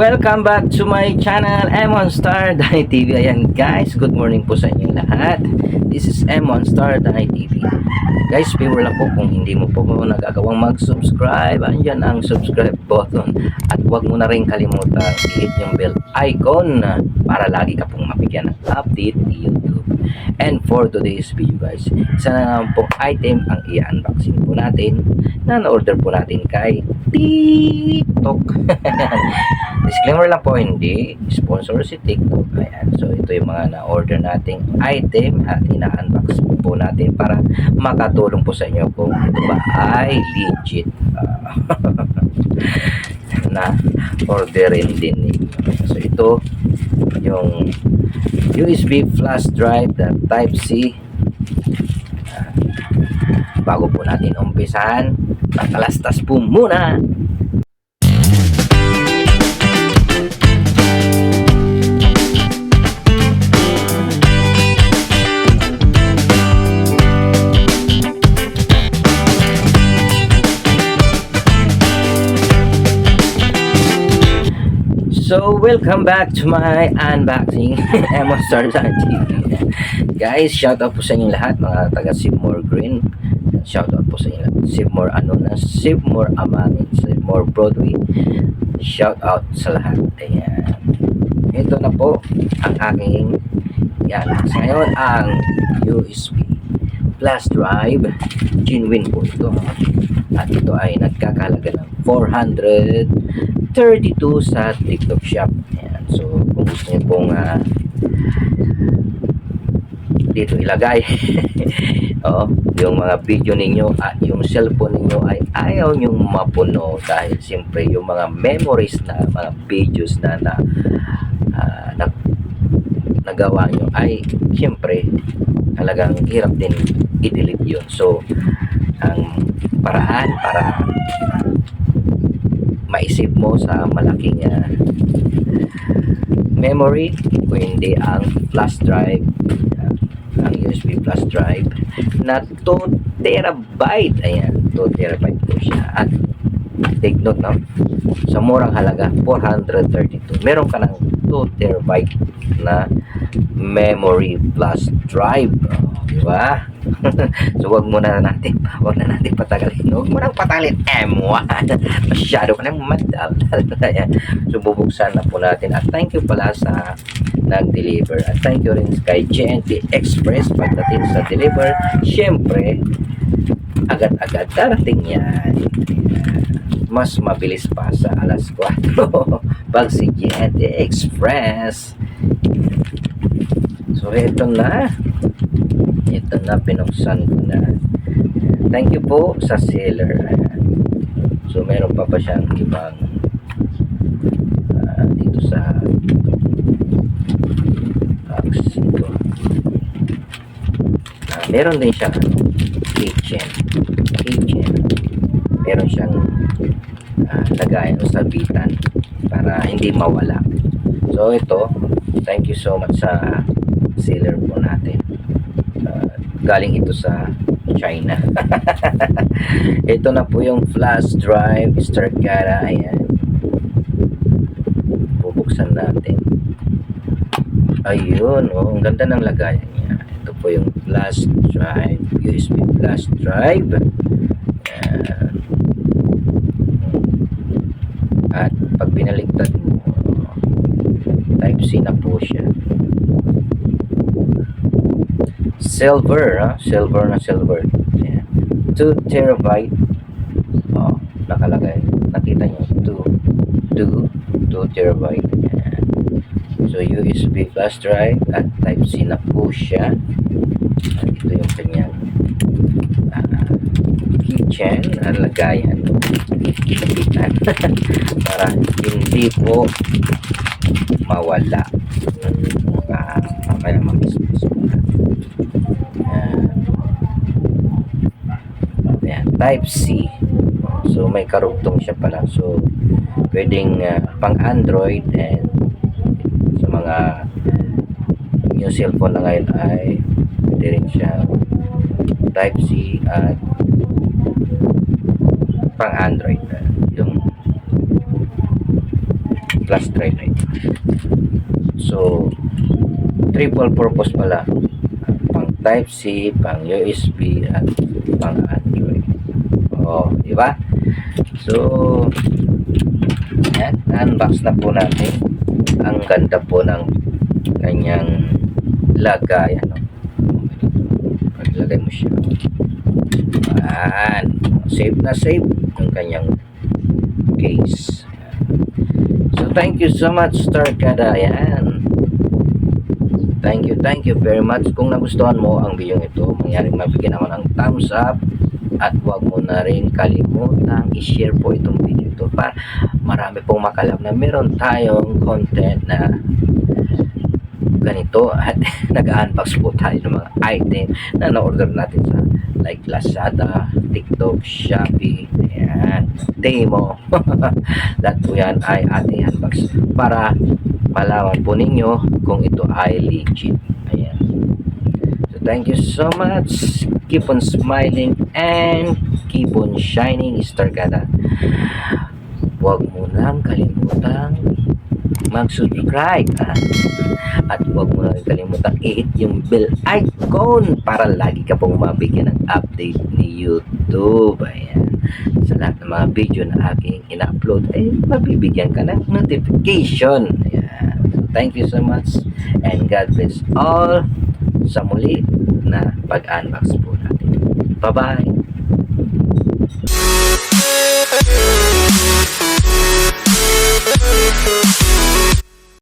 Welcome back to my channel, Emon Star Danay TV. Ayan guys, good morning po sa inyo lahat. This is Emon Star Danay TV. Guys, favor lang po kung hindi mo po nagagawang mag-subscribe. Andyan ang subscribe button. At huwag mo na rin kalimutan i-hit yung bell icon para lagi ka pong mabigyan ng update ni YouTube. And for today's video guys, isa na naman pong item ang i-unboxing po natin na na-order po natin kay TikTok. Disclaimer lang po, hindi sponsor si TikTok. Ayan. So ito yung mga na-order nating item at ina-unbox po natin para makatulong po sa inyo kung ito ba ay legit na orderin din ninyo. So ito yung USB flash drive na type C. Bago po natin umpisahan, pagkalastas po muna. So, welcome back to my unboxing Emon Star Danay TV. Guys, shout out po sa inyo lahat, mga taga Seymour Green. Shout out po sa inyo lahat. Seymour Amangin, Seymour Broadway. Shout out sa lahat. Ayan. Ito na po ang aking i-unbox ngayon, ang USB flash drive. Genuine po ito. At ito ay nagkakahalaga ng 432 sa TikTok shop. Ayan. So kung gusto niyo pong dito ilagay yung mga video ninyo at yung cellphone ninyo ay ayaw nyong mapuno dahil siyempre yung mga memories na mga videos na nagawa nyo ay siyempre talagang hirap din i-delete yun. So ang paraan para ma-save mo sa malaking memory o hindi ang flash drive, ang USB flash drive na 2 terabyte. Ayan, 2 terabyte po siya. At take note, no? Sa murang halaga 432 meron ka ng 2 terabyte na memory flash drive. Diba? So wag na natin patagalin. Huwag mo nang patalin M1. Masyado ka nang madal. So bubuksan na po natin. At thank you pala sa nag-deliver. At thank you rin kay GNT Express pagdating sa deliver. Siyempre, agad-agad darating yan. Mas mabilis pa sa alas 4 pag si GNT Express. So ito na, pinuksan ko na. Thank you po sa seller. So meron pa siyang ibang dito sa box ito. Meron din siyang keychain. Meron siyang lagayan o sabitan para hindi mawala. So ito, thank you so much sa seller po natin. Galing ito sa China. Ito na po yung flash drive Stargara. Ayan, bubuksan natin. Ayun, ang ganda ng lagayan niya. Ito po yung flash drive, USB flash drive. Ayan. At pag binaligtad mo, type C na po siya. Silver na silver. Ayan. 2 terabyte. Nakalagay. Nakita nyo, 2 terabyte. Ayan. So USB flash drive at type C na po siya. At ito yung kanyang keychain na lagayan para hindi po mawala. Kaya mamismis mo na. Ayan, type C. So may karugtong siya pala. So pwedeng pang Android, and sa mga new cellphone na ngayon ay pwede rin siya type C at pang Android. Yung flash drive na ito. So, triple purpose pala. Pang Type-C, pang USB, at pang Android. Oh, di ba? So, yan, unbox na po natin. Ang ganda po ng kanyang lagayan. No? Paglagay mo siya. Yan. Safe na safe yung kanyang case. So, thank you so much, Starkada. Yan. Thank you very much. Kung nagustuhan mo ang video ito, mangyaring mabigyan ako ng thumbs up at huwag mo na rin kalimutang i-share po itong video ito para marami pong makalam na meron tayong content na ganito at nag-unbox po tayo ng mga item na na-order natin sa like Lazada, TikTok, Shopee, ayan, Temo. Lahat po yan ay ating unbox para malaman po ninyo kung ito ay legit. Ayan. So thank you so much. Keep on smiling and keep on shining, Starkada. Huwag mo nang kalimutang mag-subscribe at huwag mo nang kalimutang i-hit yung bell icon para lagi ka pong mabigyan ng update ni YouTube. Ayan. Sa lahat ng mga video na aking ina-upload ay mabibigyan ka ng notification. Ayan. So, thank you so much and God bless all sa muli na pag-unbox po natin. Bye-bye!